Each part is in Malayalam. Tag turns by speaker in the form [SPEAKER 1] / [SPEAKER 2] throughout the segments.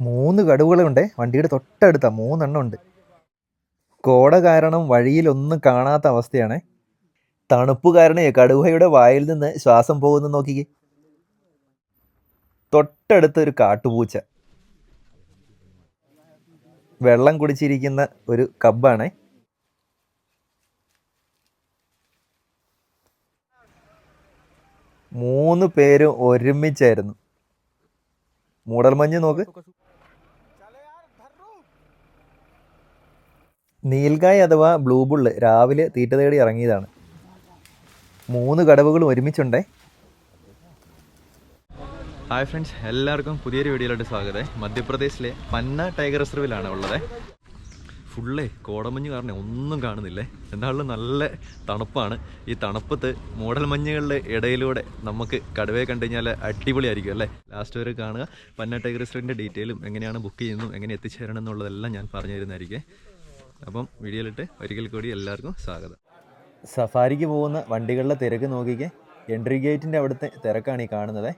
[SPEAKER 1] 3 കടുവകളുണ്ട് വണ്ടിയുടെ തൊട്ടടുത്താ, 3 ഉണ്ട്. കോട കാരണം വഴിയിലൊന്നും കാണാത്ത അവസ്ഥയാണ്. തണുപ്പ് കാരണേ കടുവയുടെ വായിൽ നിന്ന് ശ്വാസം പോകുന്നു നോക്കിക്കേ. തൊട്ടടുത്തൊരു കാട്ടുപൂച്ച വെള്ളം കുടിച്ചിരിക്കുന്ന ഒരു കബ്ബാണ്. മൂന്ന് പേരും ഒരുമിച്ചായിരുന്നു. മൂടൽമഞ്ഞ് നോക്ക്. നീൽഗായ് അഥവാ ബ്ലൂ ബുള്ള് രാവിലെ തീറ്റ തേടി ഇറങ്ങിയതാണ്. 3 കടുവകളും ഒരുമിച്ചുണ്ടേ.
[SPEAKER 2] ഹായ് ഫ്രണ്ട്സ്, എല്ലാവർക്കും പുതിയൊരു വീഡിയോയിലോട്ട് സ്വാഗതം. മധ്യപ്രദേശിലെ പന്ന ടൈഗർ റിസർവിലാണ് ഉള്ളത്. ഫുള്ളേ കോടമഞ്ഞ് കാരണം ഒന്നും കാണുന്നില്ലേ. എന്നാലും നല്ല തണുപ്പാണ്. ഈ തണുപ്പത്ത് മൂടൽമഞ്ഞുകളുടെ ഇടയിലൂടെ നമുക്ക് കടുവയെ കണ്ടു കഴിഞ്ഞാൽ അടിപൊളിയായിരിക്കും അല്ലേ. ലാസ്റ്റ് വരെ കാണുക. പന്ന ടൈഗർ റിസർവിൻ്റെ ഡീറ്റെയിലും എങ്ങനെയാണ് ബുക്ക് ചെയ്യുന്നു, എങ്ങനെ എത്തിച്ചേരണം എന്നുള്ളതെല്ലാം ഞാൻ പറഞ്ഞു തരുന്നതായിരിക്കും. അപ്പം വീഡിയോയിലിട്ട് ഒരിക്കൽ കൂടി എല്ലാവർക്കും സ്വാഗതം.
[SPEAKER 1] സഫാരിക്ക് പോകുന്ന വണ്ടികളുടെ തിരക്ക് നോക്കിക്കേ. എൻട്രി ഗേറ്റിൻ്റെ അവിടുത്തെ തിരക്കാണ് ഈ കാണുന്നത്.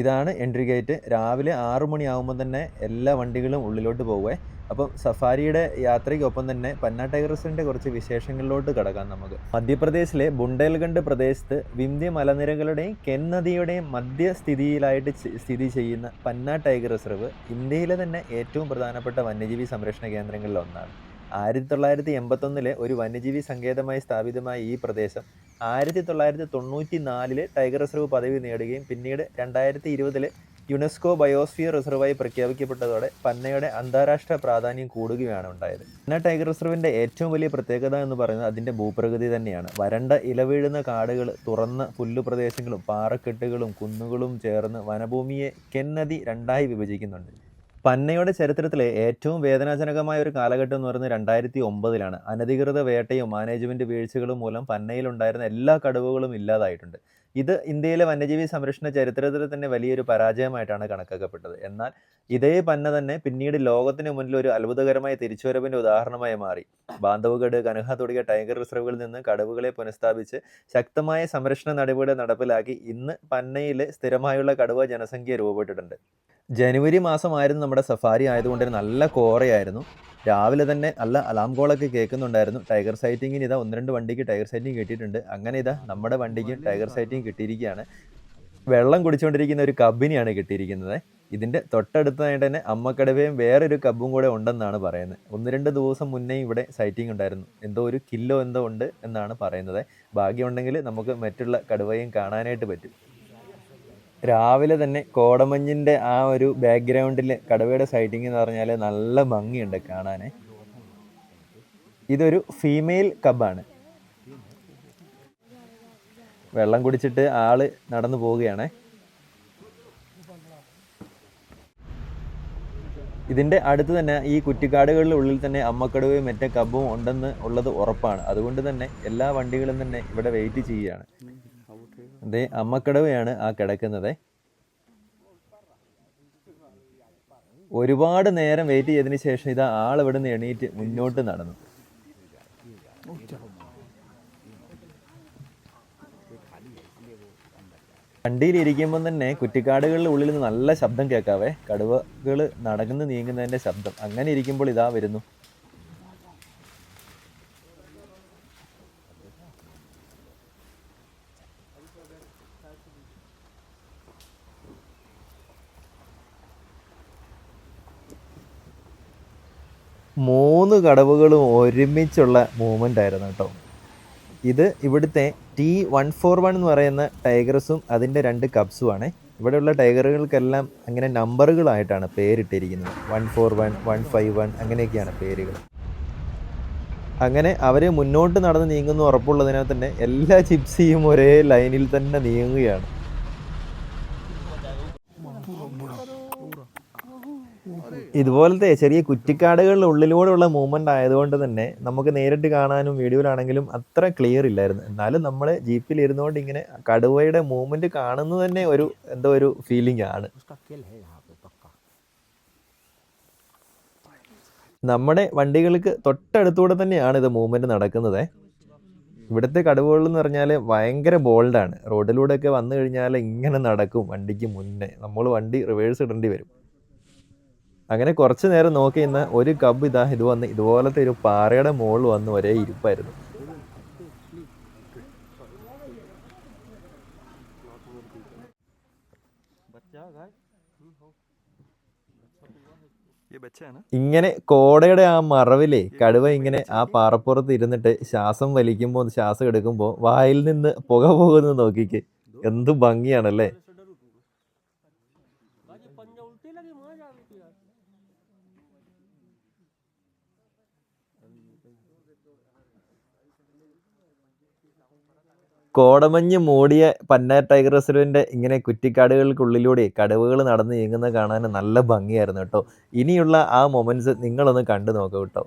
[SPEAKER 1] ഇതാണ് എൻട്രി ഗേറ്റ്. രാവിലെ 6 മണിയാകുമ്പോൾ തന്നെ എല്ലാ വണ്ടികളും ഉള്ളിലോട്ട് പോകുവേ. അപ്പം സഫാരിയുടെ യാത്രയ്ക്കൊപ്പം തന്നെ പന്ന ടൈഗർ റിസർവിൻ്റെ കുറച്ച് വിശേഷങ്ങളിലോട്ട് കിടക്കാം നമുക്ക്. മധ്യപ്രദേശിലെ ബുണ്ടേൽഖണ്ഡ് പ്രദേശത്ത് വിന്ധ്യ മലനിരകളുടെയും കെൻ നദിയുടെയും മധ്യസ്ഥിതിയിലായിട്ട് സ്ഥിതി ചെയ്യുന്ന പന്ന ടൈഗർ റിസർവ് ഇന്ത്യയിലെ തന്നെ ഏറ്റവും പ്രധാനപ്പെട്ട വന്യജീവി സംരക്ഷണ കേന്ദ്രങ്ങളിൽ ഒന്നാണ്. 1981 ഒരു വന്യജീവി സങ്കേതമായി സ്ഥാപിതമായ ഈ പ്രദേശം 1994 ടൈഗർ റിസർവ് പദവി നേടുകയും പിന്നീട് 2020 യുനെസ്കോ ബയോസ്ഫിയർ റിസർവായി പ്രഖ്യാപിക്കപ്പെട്ടതോടെ പന്നയുടെ അന്താരാഷ്ട്ര പ്രാധാന്യം കൂടുകയാണ് ഉണ്ടായത്. പന്ന ടൈഗർ റിസർവിൻ്റെ ഏറ്റവും വലിയ പ്രത്യേകത എന്ന് പറയുന്നത് അതിൻ്റെ ഭൂപ്രകൃതി തന്നെയാണ്. വരണ്ട ഇലവീഴുന്ന കാടുകൾ, തുറന്ന പുല്ലുപ്രദേശങ്ങളും പാറക്കെട്ടുകളും കുന്നുകളും ചേർന്ന് വനഭൂമിയെ കെൻ നദി 2ആയി വിഭജിക്കുന്നുണ്ട്. പന്നയുടെ ചരിത്രത്തിലെ ഏറ്റവും വേദനാജനകമായ ഒരു കാലഘട്ടം എന്ന് പറയുന്നത് 2009 അനധികൃത വേട്ടയും മാനേജ്മെൻറ്റ് വീഴ്ചകളും മൂലം പന്നയിലുണ്ടായിരുന്ന എല്ലാ കടുവകളും ഇല്ലാതായിട്ടുണ്ട്. ഇത് ഇന്ത്യയിലെ വന്യജീവി സംരക്ഷണ ചരിത്രത്തിൽ തന്നെ വലിയൊരു പരാജയമായിട്ടാണ് കണക്കാക്കപ്പെട്ടത്. എന്നാൽ ഇതേ പന്ന തന്നെ പിന്നീട് ലോകത്തിന് മുന്നിൽ ഒരു അത്ഭുതകരമായ തിരിച്ചുവരവിൻ്റെ ഉദാഹരണമായി മാറി. ബാന്ധവഗഡ്, കൻഹ തുടങ്ങിയ ടൈഗർ റിസർവുകളിൽ നിന്ന് കടുവകളെ പുനഃസ്ഥാപിച്ച് ശക്തമായ സംരക്ഷണ നടപടികൾ നടപ്പിലാക്കി ഇന്ന് പന്നയിൽ സ്ഥിരമായുള്ള കടുവ ജനസംഖ്യ രൂപപ്പെട്ടിട്ടുണ്ട്. ജനുവരി മാസമായിരുന്നു നമ്മുടെ സഫാരി ആയതുകൊണ്ട് നല്ല കോറയായിരുന്നു. രാവിലെ തന്നെ നല്ല അലാം കോളൊക്കെ കേൾക്കുന്നുണ്ടായിരുന്നു. ടൈഗർ സൈറ്റിങ്ങിന് ഇതാ 1-2 വണ്ടിക്ക് ടൈഗർ സൈറ്റിംഗ് കിട്ടിയിട്ടുണ്ട്. അങ്ങനെ ഇതാ നമ്മുടെ വണ്ടിക്കും ടൈഗർ സൈറ്റിംഗ് കിട്ടിയിരിക്കുകയാണ്. വെള്ളം കുടിച്ചുകൊണ്ടിരിക്കുന്ന ഒരു കബ്ബിനെയാണ് കിട്ടിയിരിക്കുന്നത്. ഇതിൻ്റെ തൊട്ടടുത്തായിട്ട് തന്നെ അമ്മക്കടുവയും വേറൊരു കബ്ബും കൂടെ ഉണ്ടെന്നാണ് പറയുന്നത്. 1-2 ദിവസം മുന്നേ ഇവിടെ സൈറ്റിംഗ് ഉണ്ടായിരുന്നു. എന്തോ ഒരു കില്ലോ എന്തോ ഉണ്ട് എന്നാണ് പറയുന്നത്. ഭാഗ്യമുണ്ടെങ്കിൽ നമുക്ക് മറ്റുള്ള കടുവയും കാണാനായിട്ട് പറ്റും. രാവിലെ തന്നെ കോടമഞ്ഞിൻ്റെ ആ ഒരു ബാക്ക്ഗ്രൗണ്ടിൽ കടുവയുടെ സൈറ്റിംഗ് എന്ന് പറഞ്ഞാൽ നല്ല ഭംഗിയുണ്ട് കാണാൻ. ഇതൊരു ഫീമെയിൽ കബ്ബാണ്. വെള്ളം കുടിച്ചിട്ട് ആള് നടന്നു പോവുകയാണ്. ഇതിൻ്റെ അടുത്ത് തന്നെ ഈ കുറ്റിക്കാടുകളുടെ ഉള്ളിൽ തന്നെ അമ്മക്കടുവയും മറ്റേ കബ്ബും ഉണ്ടെന്ന് ഉള്ളത് ഉറപ്പാണ്. അതുകൊണ്ട് തന്നെ എല്ലാ വണ്ടികളും തന്നെ ഇവിടെ വെയിറ്റ് ചെയ്യുകയാണ്. അതേ അമ്മക്കടുവയാണ് ആ കിടക്കുന്നത്. ഒരുപാട് നേരം വെയിറ്റ് ചെയ്തതിന് ശേഷം ഇതാ ആളിവിടെ നിന്ന് എണീറ്റ് മുന്നോട്ട് നടന്നു. വണ്ടിയിലിരിക്കുമ്പോൾ തന്നെ കുറ്റിക്കാടുകളുടെ ഉള്ളിൽ നിന്ന് നല്ല ശബ്ദം കേൾക്കാവേ. കടുവകൾ നടന്ന് നീങ്ങുന്നതിൻ്റെ ശബ്ദം. അങ്ങനെ ഇരിക്കുമ്പോൾ ഇതാ വരുന്നു. മൂന്ന് കടുവകളും ഒരുമിച്ചുള്ള മൂവ്മെൻ്റ് ആയിരുന്നു കേട്ടോ. ഇത് ഇവിടുത്തെ T141 എന്ന് പറയുന്ന ടൈഗർസും അതിൻ്റെ 2 കബ്സുമാണ്. ഇവിടെയുള്ള ടൈഗറുകൾക്കെല്ലാം അങ്ങനെ നമ്പറുകളായിട്ടാണ് പേരിട്ടിരിക്കുന്നത്. 141, 151 അങ്ങനെയൊക്കെയാണ് പേരുകൾ. അങ്ങനെ അവർ മുന്നോട്ട് നടന്ന് നീങ്ങുന്നു ഉറപ്പുള്ളതിനാൽ തന്നെ എല്ലാ ജിപ്സിയും ഒരേ ലൈനിൽ തന്നെ നീങ്ങുകയാണ്. ഇതുപോലത്തെ ചെറിയ കുറ്റിക്കാടുകളുടെ ഉള്ളിലൂടെയുള്ള മൂവ്മെൻ്റ് ആയതുകൊണ്ട് തന്നെ നമുക്ക് നേരിട്ട് കാണാനും വീഡിയോയിലാണെങ്കിലും അത്ര ക്ലിയർ ഇല്ലായിരുന്നു. എന്നാലും നമ്മൾ ജീപ്പിൽ ഇരുന്നുകൊണ്ട് ഇങ്ങനെ കടുവയുടെ മൂവ്മെൻറ്റ് കാണുന്നത് തന്നെ എന്തോ ഒരു ഫീലിംഗ് ആണ്. നമ്മുടെ വണ്ടികൾക്ക് തൊട്ടടുത്തൂടെ തന്നെയാണ് ഇത് മൂവ്മെൻറ്റ് നടക്കുന്നത്. ഇവിടുത്തെ കടുവകൾ എന്ന് പറഞ്ഞാൽ ഭയങ്കര ബോൾഡാണ്. റോഡിലൂടെയൊക്കെ വന്നു കഴിഞ്ഞാൽ ഇങ്ങനെ നടക്കും വണ്ടിക്ക് മുന്നേ. നമ്മൾ വണ്ടി റിവേഴ്സ് ഇടേണ്ടി വരും. അങ്ങനെ കുറച്ച് നേരം നോക്കി നിന്ന ഒരു കബ് ഇത് വന്ന് ഇതുപോലത്തെ ഒരു പാറയുടെ മുകളിൽ വന്ന് ഒരേ ഇരിപ്പായിരുന്നു. ഇങ്ങനെ കോടയുടെ ആ മറവിലെ കടുവ ഇങ്ങനെ ആ പാറപ്പുറത്ത് ഇരുന്നിട്ട് ശ്വാസം വലിക്കുമ്പോൾ ശ്വാസം എടുക്കുമ്പോൾ വായിൽ നിന്ന് പുക പോകുന്നത് നോക്കിക്ക്, എന്ത് ഭംഗിയാണല്ലേ. കോടമഞ്ഞ് മൂടിയ പന്ന ടൈഗർ റിസർവിൻ്റെ ഇങ്ങനെ കുറ്റിക്കാടുകൾക്കുള്ളിലൂടെ കടുവകൾ നടന്ന് നീങ്ങുന്നത് കാണാൻ നല്ല ഭംഗിയായിരുന്നു കേട്ടോ. ഇനിയുള്ള ആ മൊമെൻറ്റ്സ് നിങ്ങളൊന്ന് കണ്ടു നോക്കൂ കേട്ടോ.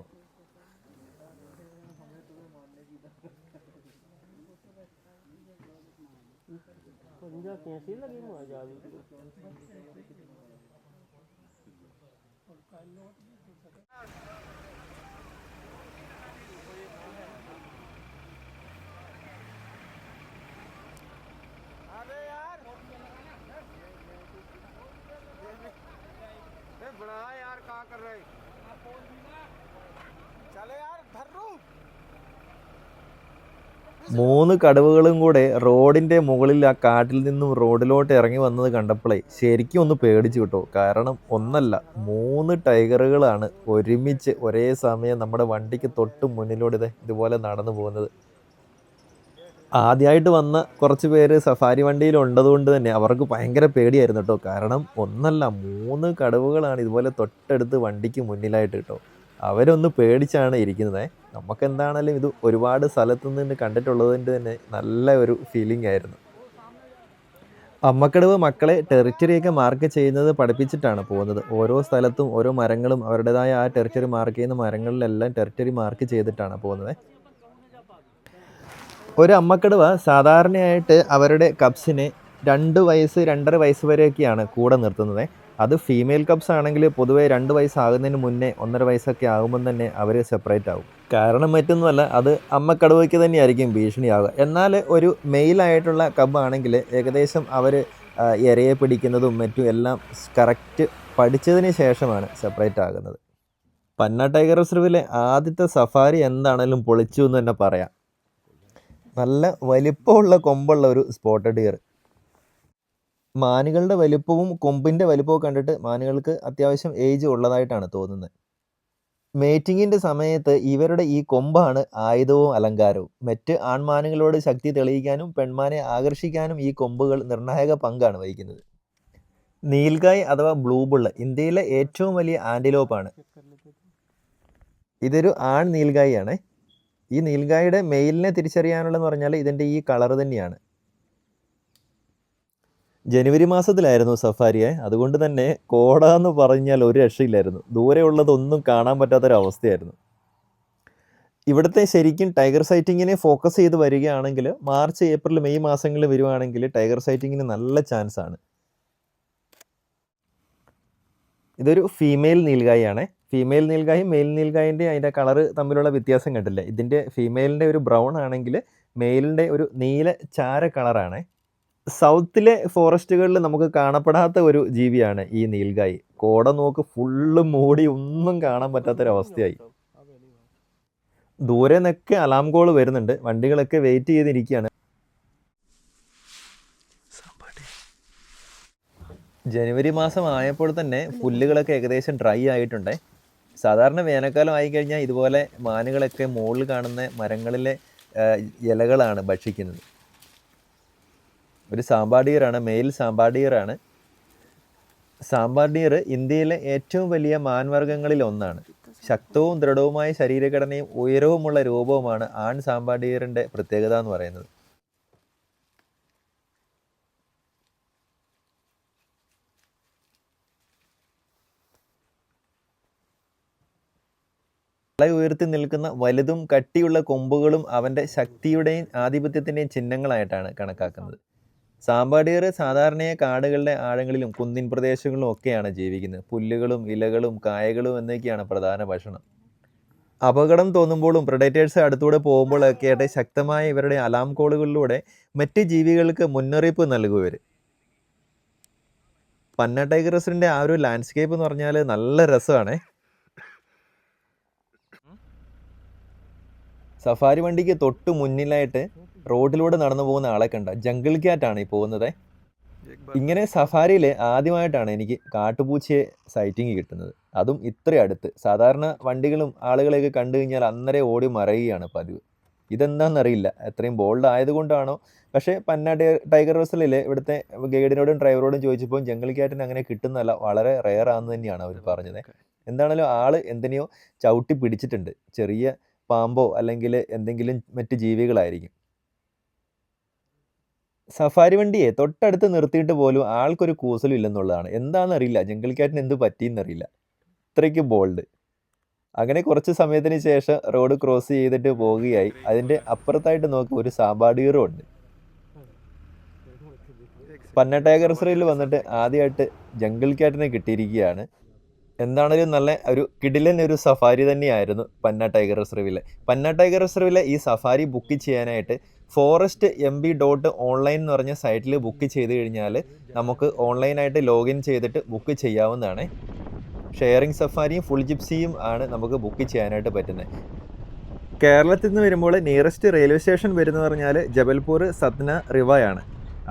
[SPEAKER 1] മൂന്ന് കടുവകളും കൂടെ റോഡിൻ്റെ മുകളിൽ ആ കാട്ടിൽ നിന്നും റോഡിലോട്ട് ഇറങ്ങി വന്നത് കണ്ടപ്പോഴേ ശരിക്കും ഒന്ന് പേടിച്ചു കിട്ടോ. കാരണം ഒന്നല്ല 3 ടൈഗറുകളാണ് ഒരുമിച്ച് ഒരേ സമയം നമ്മുടെ വണ്ടിക്ക് തൊട്ട് മുന്നിലൂടെ ഇതുപോലെ നടന്നു പോകുന്നത്. ആദ്യമായിട്ട് വന്ന കുറച്ച് പേര് സഫാരി വണ്ടിയിൽ ഉണ്ടതുകൊണ്ട് തന്നെ അവർക്ക് ഭയങ്കര പേടിയായിരുന്നു കേട്ടോ. കാരണം ഒന്നല്ല 3 കടുവകളാണ് ഇതുപോലെ തൊട്ടടുത്ത് വണ്ടിക്ക് മുന്നിലായിട്ട് കേട്ടോ. അവരൊന്ന് പേടിച്ചാണ് ഇരിക്കുന്നത്. നമുക്കെന്താണേലും ഇത് ഒരുപാട് സ്ഥലത്തു നിന്ന് കണ്ടിട്ടുള്ളതിൻ്റെ തന്നെ നല്ല ഒരു ഫീലിംഗ് ആയിരുന്നു. അമ്മക്കടുവ മക്കളെ ടെറിറ്ററിയൊക്കെ മാർക്ക് ചെയ്യുന്നത് പഠിപ്പിച്ചിട്ടാണ് പോകുന്നത്. ഓരോ സ്ഥലത്തും ഓരോ മരങ്ങളും അവരുടേതായ ആ ടെറിറ്ററി മാർക്ക് ചെയ്യുന്ന മരങ്ങളിലെല്ലാം ടെറിറ്ററി മാർക്ക് ചെയ്തിട്ടാണ് പോകുന്നത്. ഒരു അമ്മക്കടുവ സാധാരണയായിട്ട് അവരുടെ കപ്സിനെ 2 വയസ്സ് 2.5 വയസ്സ് വരെയൊക്കെയാണ് കൂടെ നിർത്തുന്നത്. അത് ഫീമെയിൽ കപ്സ് ആണെങ്കിൽ പൊതുവെ 2 വയസ്സാകുന്നതിന് മുന്നേ 1.5 വയസ്സൊക്കെ ആകുമ്പം തന്നെ അവർ സെപ്പറേറ്റ് ആകും. കാരണം മറ്റൊന്നുമല്ല, അത് അമ്മക്കടുവയ്ക്ക് തന്നെയായിരിക്കും ഭീഷണിയാവുക. എന്നാൽ ഒരു മെയിലായിട്ടുള്ള കബ് ആണെങ്കിൽ ഏകദേശം അവർ ഇരയെ പിടിക്കുന്നതും മറ്റും എല്ലാം കറക്റ്റ് പഠിച്ചതിന് ശേഷമാണ് സെപ്പറേറ്റ് ആകുന്നത്. പന്ന ടൈഗർ റിസർവിലെ ആദ്യത്തെ സഫാരി എന്താണേലും പൊളിച്ചു എന്ന് തന്നെ പറയാം. നല്ല വലിപ്പമുള്ള കൊമ്പുള്ള ഒരു സ്പോട്ടഡ് ഡിയർ. മാനുകളുടെ വലിപ്പവും കൊമ്പിൻ്റെ വലിപ്പവും കണ്ടിട്ട് മാനുകൾക്ക് അത്യാവശ്യം ഏജ് ഉള്ളതായിട്ടാണ് തോന്നുന്നത്. മേറ്റിങ്ങിൻ്റെ സമയത്ത് ഇവരുടെ ഈ കൊമ്പാണ് ആയുധവും അലങ്കാരവും. മറ്റ് ആൺമാനുകളോട് ശക്തി തെളിയിക്കാനും പെൺമാനെ ആകർഷിക്കാനും ഈ കൊമ്പുകൾ നിർണായക പങ്കാണ് വഹിക്കുന്നത്. നീൽഗായ് അഥവാ ബ്ലൂ ബുൾ ഇന്ത്യയിലെ ഏറ്റവും വലിയ ആൻറ്റിലോപ്പാണ്. ഇതൊരു ആൺ നീൽഗായി ആണ്. ഈ നീൽഗായുടെ മെയിലിനെ തിരിച്ചറിയാനുള്ളതെന്ന് പറഞ്ഞാൽ ഇതിൻ്റെ ഈ കളർ തന്നെയാണ്. ജനുവരി മാസത്തിലായിരുന്നു സഫാരിയെ. അതുകൊണ്ട് തന്നെ കോട എന്ന് പറഞ്ഞാൽ ഒരു രക്ഷയില്ലായിരുന്നു. ദൂരെ ഉള്ളതൊന്നും കാണാൻ പറ്റാത്തൊരവസ്ഥയായിരുന്നു. ഇവിടുത്തെ ശരിക്കും ടൈഗർ സൈറ്റിങ്ങിനെ ഫോക്കസ് ചെയ്ത് വരികയാണെങ്കിൽ മാർച്ച് ഏപ്രിൽ മെയ് മാസങ്ങളിൽ വരുവാണെങ്കിൽ ടൈഗർ സൈറ്റിങ്ങിന് നല്ല ചാൻസ് ആണ്. ഇതൊരു ഫീമെയിൽ നീൽഗായാണ്. ഫീമെയിൽ നീൽഗായും മെയിൽ നീൽഗായിൻ്റെ അതിൻ്റെ കളറ് തമ്മിലുള്ള വ്യത്യാസം കണ്ടില്ലേ. ഇതിൻ്റെ ഫീമെയിലിൻ്റെ ഒരു ബ്രൗൺ ആണെങ്കിൽ മെയിലിൻ്റെ ഒരു നീല ചാര കളറാണ്. സൗത്തിലെ ഫോറസ്റ്റുകളിൽ നമുക്ക് കാണപ്പെടാത്ത ഒരു ജീവിയാണ് ഈ നീൽഗായി. കോട നോക്ക് ഫുള്ള് മൂടി ഒന്നും കാണാൻ പറ്റാത്തൊരവസ്ഥയായി. ദൂരെ നിന്നൊക്കെ അലാം കോൾ വരുന്നുണ്ട്. വണ്ടികളൊക്കെ വെയിറ്റ് ചെയ്തിരിക്കുകയാണ്. ജനുവരി മാസം ആയപ്പോൾ തന്നെ പുല്ലുകളൊക്കെ ഏകദേശം ഡ്രൈ ആയിട്ടുണ്ട്. സാധാരണ വേനൽക്കാലം ആയിക്കഴിഞ്ഞാൽ ഇതുപോലെ മാനുകളൊക്കെ മുകളിൽ കാണുന്ന മരങ്ങളിലെ ഇലകളാണ് ഭക്ഷിക്കുന്നത്. ഒരു സാമ്പാർ ഡിയറാണ്, മെയിൽ സാമ്പാർ ഡിയറാണ്. സാമ്പാർ ഡിയർ ഇന്ത്യയിലെ ഏറ്റവും വലിയ മാൻവർഗ്ഗങ്ങളിൽ ഒന്നാണ്. ശക്തവും ദൃഢവുമായ ശരീരഘടനയും ഉയരവുമുള്ള രൂപവുമാണ് ആൺ സാമ്പാർ ഡിയറിൻ്റെ പ്രത്യേകത എന്ന് പറയുന്നത്. തല ഉയർത്തി നിൽക്കുന്ന വലുതും കട്ടിയുള്ള കൊമ്പുകളും അവൻ്റെ ശക്തിയുടെയും ആധിപത്യത്തിൻ്റെയും ചിഹ്നങ്ങളായിട്ടാണ് കണക്കാക്കുന്നത്. സാമ്പാർ ഡിയർ സാധാരണയായി കാടുകളുടെ ആഴങ്ങളിലും കുന്നിൻ പ്രദേശങ്ങളിലും ഒക്കെയാണ് ജീവിക്കുന്നത്. പുല്ലുകളും ഇലകളും കായകളും എന്നൊക്കെയാണ് പ്രധാന ഭക്ഷണം. അപകടം തോന്നുമ്പോഴും പ്രെഡേറ്റേഴ്സ് അടുത്തൂടെ പോകുമ്പോഴൊക്കെ ആയിട്ട് ശക്തമായ ഇവരുടെ അലാം കോളുകളിലൂടെ മറ്റ് ജീവികൾക്ക് മുന്നറിയിപ്പ് നൽകുവർ. പന്ന ടൈഗർ റിസർവിൻ്റെ ആ ഒരു ലാൻഡ്സ്കേപ്പ് എന്ന് പറഞ്ഞാൽ നല്ല രസമാണ്. സഫാരി വണ്ടിക്ക് തൊട്ട് മുന്നിലായിട്ട് റോഡിലൂടെ നടന്നു പോകുന്ന ആളെ കണ്ട ജംഗിൾ ക്യാറ്റാണ് ഈ പോകുന്നത്. ഇങ്ങനെ സഫാരിയിൽ ആദ്യമായിട്ടാണ് എനിക്ക് കാട്ടുപൂച്ചയെ സൈറ്റിങ് കിട്ടുന്നത്, അതും ഇത്ര അടുത്ത്. സാധാരണ വണ്ടികളും ആളുകളെയൊക്കെ കണ്ടു കഴിഞ്ഞാൽ അന്നേരം ഓടി മറയുകയാണ് പതിവ്. ഇതെന്താണെന്നറിയില്ല, എത്രയും ബോൾഡ് ആയതുകൊണ്ടാണോ? പക്ഷേ പന്ന ടൈഗർ റിസർവിൽ ഇവിടുത്തെ ഗൈഡിനോടും ഡ്രൈവറോടും ചോദിച്ചപ്പോൾ ജംഗിൾ ക്യാറ്റിന് അങ്ങനെ കിട്ടുന്നതല്ല, വളരെ റെയർ ആണെന്ന് തന്നെയാണ് അവർ പറഞ്ഞത്. എന്താണേലും ആള് എന്തിനെയോ ചവിട്ടി പിടിച്ചിട്ടുണ്ട്. ചെറിയ പാമ്പോ അല്ലെങ്കിൽ എന്തെങ്കിലും മറ്റ് ജീവികളായിരിക്കും. സഫാരി വണ്ടിയെ തൊട്ടടുത്ത് നിർത്തിയിട്ട് പോലും ആൾക്കൊരു കൂസലും ഇല്ലെന്നുള്ളതാണ്. എന്താണെന്നറിയില്ല, ജംഗിൾ ക്യാറ്റിന് എന്ത് പറ്റിയെന്നറിയില്ല, ഇത്രയ്ക്ക് ബോൾഡ്. അങ്ങനെ കുറച്ച് സമയത്തിന് ശേഷം റോഡ് ക്രോസ് ചെയ്തിട്ട് പോവുകയായി. അതിൻ്റെ അപ്പുറത്തായിട്ട് നോക്കി ഒരു സാമ്പാടിയറും ഉണ്ട്. പന്ന ടൈഗർ റിസർവിൽ വന്നിട്ട് ആദ്യമായിട്ട് ജംഗിൾ ക്യാറ്റിനെ കിട്ടിയിരിക്കുകയാണ്. എന്താണേലും നല്ല ഒരു കിടിലൻ ഒരു സഫാരി തന്നെയായിരുന്നു പന്ന ടൈഗർ റിസർവിലെ. പന്ന ടൈഗർ റിസർവിലെ ഈ സഫാരി ബുക്ക് ചെയ്യാനായിട്ട് forest.mb.online എന്ന് പറഞ്ഞ സൈറ്റിൽ ബുക്ക് ചെയ്ത് കഴിഞ്ഞാൽ നമുക്ക് ഓൺലൈനായിട്ട് ലോഗിൻ ചെയ്തിട്ട് ബുക്ക് ചെയ്യാവുന്നതാണ്. ഷെയറിംഗ് സഫാരിയും ഫുൾ ജിപ്സിയും ആണ് നമുക്ക് ബുക്ക് ചെയ്യാനായിട്ട് പറ്റുന്നത്. കേരളത്തിൽ നിന്ന് വരുമ്പോൾ നിയറസ്റ്റ് റെയിൽവേ സ്റ്റേഷൻ വരുന്നത് പറഞ്ഞാൽ ജബൽപൂർ സത്ന റിവയാണ്.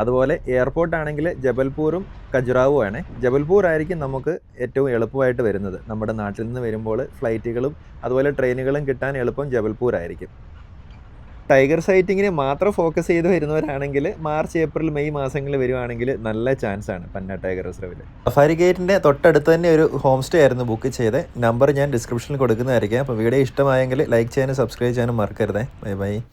[SPEAKER 1] അതുപോലെ എയർപോർട്ട് ആണെങ്കിൽ ജബൽപൂറും ഖജുറാവും ആണ്. ജബൽപൂർ ആയിരിക്കും നമുക്ക് ഏറ്റവും എളുപ്പമായിട്ട് വരുന്നത്. നമ്മുടെ നാട്ടിൽ നിന്ന് വരുമ്പോൾ ഫ്ലൈറ്റുകളും അതുപോലെ ട്രെയിനുകളും കിട്ടാൻ എളുപ്പം ജബൽപൂർ ആയിരിക്കും. ടൈഗർ സൈറ്റിങ്ങിന് മാത്രം ഫോക്കസ് ചെയ്ത് വരുന്നവരാണെങ്കിൽ മാർച്ച് ഏപ്രിൽ മെയ് മാസങ്ങളിൽ വരുവാണെങ്കിൽ നല്ല ചാൻസ് ആണ് പന്ന ടൈഗർ റിസർവിൽ. സഫാരി ഗേറ്റിൻ്റെ തൊട്ടടുത്ത് തന്നെ ഒരു ഹോം സ്റ്റേ ആയിരുന്നു ബുക്ക് ചെയ്ത്. നമ്പർ ഞാൻ ഡിസ്ക്രിപ്ഷനിൽ കൊടുക്കുന്നതായിരിക്കും. അപ്പോൾ വീഡിയോ ഇഷ്ടമായെങ്കിൽ ലൈക്ക് ചെയ്യാനും സബ്സ്ക്രൈബ് ചെയ്യാനും മറക്കരുതേ. Bye bye.